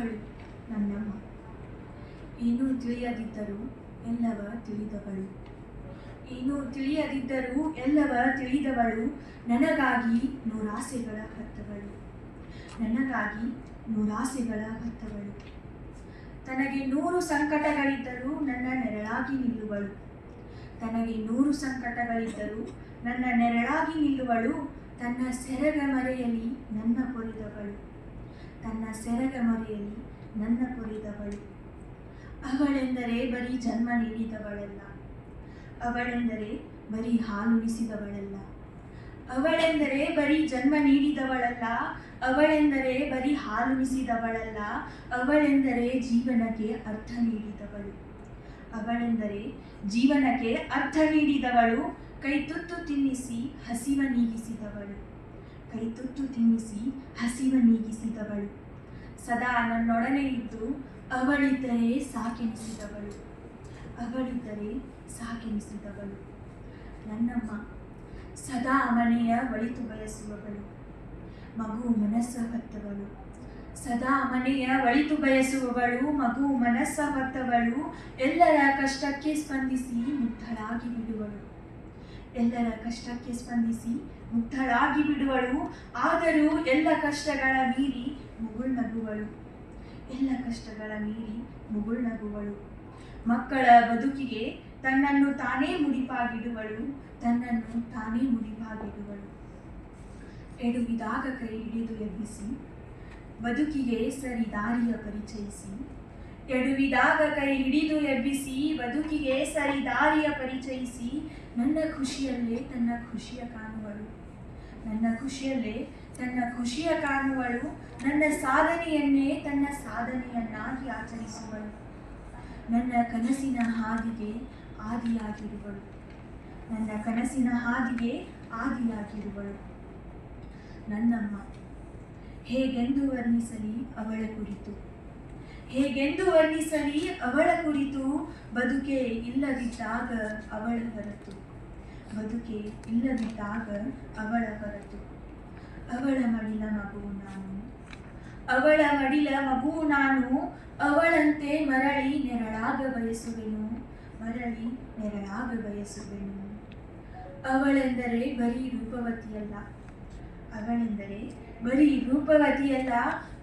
ಅವಳು ನನ್ನಮ್ಮ. ಏನೂ ತಿಳಿಯದಿದ್ದರೂ ಎಲ್ಲವ ತಿಳಿದವಳು, ಏನೂ ತಿಳಿಯದಿದ್ದರೂ ಎಲ್ಲವ ತಿಳಿದವಳು, ನನಗಾಗಿ ನೂರಾಸೆಗಳ ಹೊತ್ತವಳು, ನನಗಾಗಿ ನೂರಾಸೆಗಳ ಹೊತ್ತವಳು. ತನಗೆ 100 ಸಂಕಟಗಳಿದ್ದರೂ ನನ್ನ ನೆರಳಾಗಿ ನಿಲ್ಲುವಳು, ತನಗೆ 100 ಸಂಕಟಗಳಿದ್ದರೂ ನನ್ನ ನೆರಳಾಗಿ ನಿಲ್ಲುವಳು. ತನ್ನ ಸೆರಗ ಮರೆಯಲಿ ನನ್ನ ಪೊರೆದವಳು, ತನ್ನ ಸೆರಗ ಮರೆಯಲಿ ನನ್ನ ಪೊರೆದವಳು. ಅವಳೆಂದರೆ ಬರೀ ಜನ್ಮ ನೀಡಿದವಳಲ್ಲ, ಅವಳೆಂದರೆ ಬರೀ ಹಾಲುಣಿಸಿದವಳಲ್ಲ, ಅವಳೆಂದರೆ ಬರೀ ಜನ್ಮ ನೀಡಿದವಳಲ್ಲ, ಅವಳೆಂದರೆ ಬರೀ ಹಾಲುಣಿಸಿದವಳಲ್ಲ, ಅವಳೆಂದರೆ ಜೀವನಕ್ಕೆ ಅರ್ಥ ನೀಡಿದವಳು, ಅವಳೆಂದರೆ ಜೀವನಕ್ಕೆ ಅರ್ಥ ನೀಡಿದವಳು. ಕೈ ತುತ್ತು ತಿನ್ನಿಸಿ ಹಸಿವ ನೀಗಿಸಿದವಳು, ಕೈ ತುತ್ತು ತಿನ್ನಿಸಿ ಹಸಿವ ನೀಗಿಸಿದವಳು. ಸದಾ ನನ್ನೊಡನೆ ಇದ್ದು ಅವಳಿದ್ದರೆ ಸಾಕೆನಿಸಿದವಳು, ಅವಳಿದ್ದರೆ ಸಾಕೆನಿಸಿದವಳು. ನನ್ನಮ್ಮ ಸದಾ ಮನೆಯ ಒಳಿತು ಬಯಸುವವಳು, ಮಗು ಮನಸ್ಸ ಹೊತ್ತವಳು, ಸದಾ ಮನೆಯ ಒಳಿತು ಬಯಸುವವಳು, ಮಗು ಮನಸ್ಸ ಹೊತ್ತವಳು. ಎಲ್ಲರ ಕಷ್ಟಕ್ಕೆ ಸ್ಪಂದಿಸಿ ಮುಗ್ಧಳಾಗಿ ಬಿಡುವಳು, ಎಲ್ಲರ ಕಷ್ಟಕ್ಕೆ ಸ್ಪಂದಿಸಿ ಮುಗ್ಧಳಾಗಿ ಬಿಡುವಳು. ಆದರೂ ಎಲ್ಲ ಕಷ್ಟಗಳ ಮೀರಿ ಮುಗುಳ್ನಗುವಳು, ಎಲ್ಲ ಕಷ್ಟಗಳ ಮೀರಿ ಮುಗುಳ್ನಗುವಳು. ಮಕ್ಕಳ ಬದುಕಿಗೆ ತನ್ನನ್ನು ತಾನೇ ಮುಡಿಪಾಗಿಡುವಳು, ತನ್ನನ್ನು ತಾನೇ ಮುಡಿಪಾಗಿಡುವಳು. ಎಡುವಿದಾಗ ಕೈ ಹಿಡಿದು ಎಬ್ಬಿಸಿ ಬದುಕಿಗೆ ಸರಿ ದಾರಿಯ ಪರಿಚಯಿಸಿ, ಎಡುವಿದಾಗ ಕೈ ಹಿಡಿದು ಎಬ್ಬಿಸಿ ಬದುಕಿಗೆ ಸರಿ ದಾರಿಯ ಪರಿಚಯಿಸಿ. ನನ್ನ ಖುಷಿಯಲ್ಲೇ ತನ್ನ ಖುಷಿಯ ಕಾಣುವಳು, ನನ್ನ ಖುಷಿಯಲ್ಲೇ ತನ್ನ ಖುಷಿಯ ಕಾಣುವಳು. ನನ್ನ ಸಾಧನೆಯನ್ನೇ ತನ್ನ ಸಾಧನೆಯನ್ನಾಗಿ ಆಚರಿಸುವಳು, ನನ್ನ ಕನಸಿನ ಹಾದಿಗೆ ಆದಿಯಾಗಿರುವಳು, ನನ್ನ ಕನಸಿನ ಹಾದಿಗೆ ಆದಿಯಾಗಿರುವಳು. ನನ್ನಮ್ಮ ಹೇಗೆಂದು ವರ್ಣಿಸಲಿ ಅವಳ ಕುರಿತು, ಹೇಗೆಂದು ವರ್ಣಿಸಲಿ ಅವಳ ಕುರಿತು. ಬದುಕೆ ಇಲ್ಲದಿದ್ದಾಗ ಅವಳ ಹೊರತು, ಬದುಕೆ ಇಲ್ಲದಿದ್ದಾಗ ಅವಳ ಹೊರತು. ಅವಳ ಮಡಿಲ ಮಗು ನಾನು, ಅವಳ ಮಡಿಲ ಮಗು ನಾನು, ಅವಳಂತೆ ಮರಳಿ ನೆರಳಾಗ ಬಯಸುವೆನು, ಮರಳಿ ನೆರಳಾಗ ಬಯಸುವೆನು. ಅವಳೆಂದರೆ ಬರೀ ರೂಪವತಿಯಲ್ಲ, ಅವಳೆಂದರೆ ಬರೀ ರೂಪವತಿಯಲ್ಲ,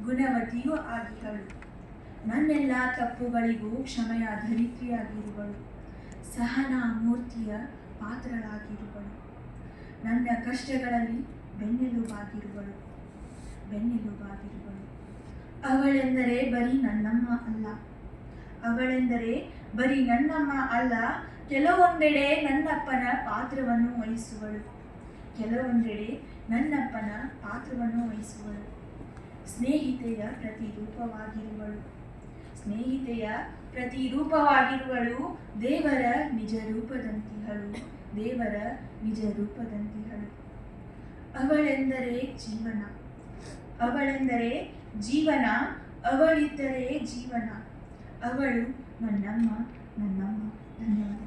ಗುಣವತಿಯೂ ಆಗಿದ್ದಳು. ನನ್ನೆಲ್ಲ ತಪ್ಪುಗಳಿಗೂ ಕ್ಷಮೆಯ ಧರಿತ್ರಿಯಾಗಿರುವಳು, ಸಹನಾ ಮೂರ್ತಿಯ ಪಾತ್ರಳಾಗಿರುವಳು. ನನ್ನ ಕಷ್ಟಗಳಲ್ಲಿ ಬೆನ್ನೆಲುಬಾಗಿರುವಳು, ಬೆನ್ನೆಲುಬಾಗಿರುವಳು. ಅವಳೆಂದರೆ ಬರೀ ನನ್ನಮ್ಮ ಅಲ್ಲ, ಅವಳೆಂದರೆ ಬರೀ ನನ್ನಮ್ಮ ಅಲ್ಲ, ಕೆಲವೊಂದೆಡೆ ನನ್ನಪ್ಪನ ಪಾತ್ರವನ್ನು ವಹಿಸುವಳು, ಕೆಲವೊಂದೆಡೆ ನನ್ನಪ್ಪನ ಪಾತ್ರವನ್ನು ವಹಿಸುವಳು. ಸ್ನೇಹಿತೆಯ ಪ್ರತಿರೂಪವಾಗಿರುವಳು, ಸ್ನೇಹಿತೆಯ ಪ್ರತಿರೂಪವಾಗಿರುವಳು. ದೇವರ ನಿಜ ರೂಪದಂತಿಹಳು, ದೇವರ ನಿಜ ರೂಪದಂತಿಹಳು. ಅವಳೆಂದರೆ ಜೀವನ, ಅವಳೆಂದರೆ ಜೀವನ, ಅವಳಿದ್ದರೆ ಜೀವನ. ಅವಳು ನನ್ನಮ್ಮ, ನನ್ನಮ್ಮ. ಧನ್ಯವಾದ.